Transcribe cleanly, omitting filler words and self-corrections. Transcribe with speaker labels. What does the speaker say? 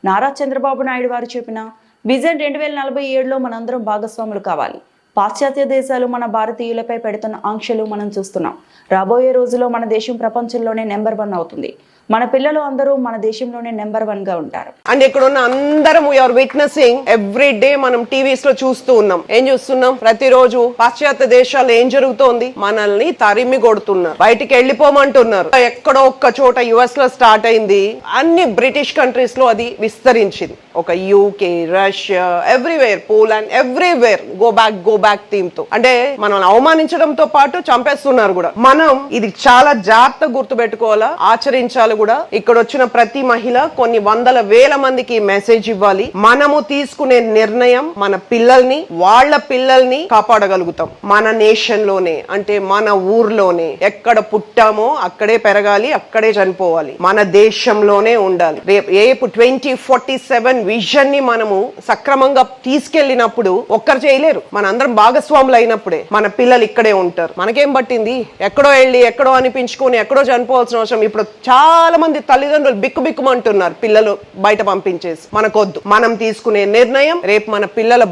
Speaker 1: నారా చంద్రబాబు నాయుడు వారు చెప్పిన విజన్ 2047లో మనందరం భాగస్వాములు కావాలి. పాశ్చాత్య దేశాలు మన భారతీయులపై పెడుతున్న ఆంక్షలు మనం చూస్తున్నాం. రాబోయే రోజుల్లో మన దేశం ప్రపంచంలోనే నెంబర్ 1 అవుతుంది. మన పిల్లలు అందరూ మన దేశంలోనే నెంబర్ 1 గా ఉంటారు.
Speaker 2: అండ్ ఇక్కడ ఉన్న అందరం వీఆర్ విట్నెసింగ్ ఎవ్రీ డే. మనం టీవీస్ లో చూస్తూ ఉన్నాం. ఏం చూస్తున్నాం? ప్రతిరోజు పాశ్చాత్య దేశాలు ఏం జరుగుతోంది? మనల్ని తరిమి కొడుతున్నారు, బయటికి వెళ్ళిపోమంటున్నారు. ఎక్కడో ఒక్క చోట యుఎస్ లో స్టార్ట్ అయింది, అన్ని బ్రిటిష్ కంట్రీస్ లో అది విస్తరించింది. ఒక UK, Russia, everywhere, Poland, everywhere go back theme తో. అంటే మనల్ని అవమానించడంతో పాటు చంపేస్తున్నారు కూడా. మనం ఇది చాలా జాగ్రత్తగా గుర్తుపెట్టుకోవాలా, ఆచరించాలి కూడా. ఇక్కడ వచ్చిన ప్రతి మహిళ కొన్ని వందల వేల మందికి మెసేజ్ ఇవ్వాలి. మనము తీసుకునే నిర్ణయం మన పిల్లల్ని, వాళ్ళ పిల్లల్ని కాపాడగలుగుతాం. మన నేషన్ లోనే, అంటే మన ఊర్లోనే, ఎక్కడ పుట్టామో అక్కడే పెరగాలి, అక్కడే చనిపోవాలి. మన దేశంలోనే ఉండాలి. రేపు 2047 విజన్ ని మనము సక్రమంగా తీసుకెళ్లినప్పుడు ఒక్కరు చేయలేరు. మన అందరం భాగస్వాములు అయినప్పుడే మన పిల్లలు ఇక్కడే ఉంటారు. మనకేం పట్టింది? ఎక్కడో వెళ్ళి ఎక్కడో అనిపించుకొని ఎక్కడో చనిపోవాల్సిన అవసరం. ఇప్పుడు చాలా మంది తల్లిదండ్రులు బిక్కుబిక్కుమంటున్నారు పిల్లలు బయట పంపించేసి. మనకొద్దు. మనం తీసుకునే నిర్ణయం రేపు మన పిల్లల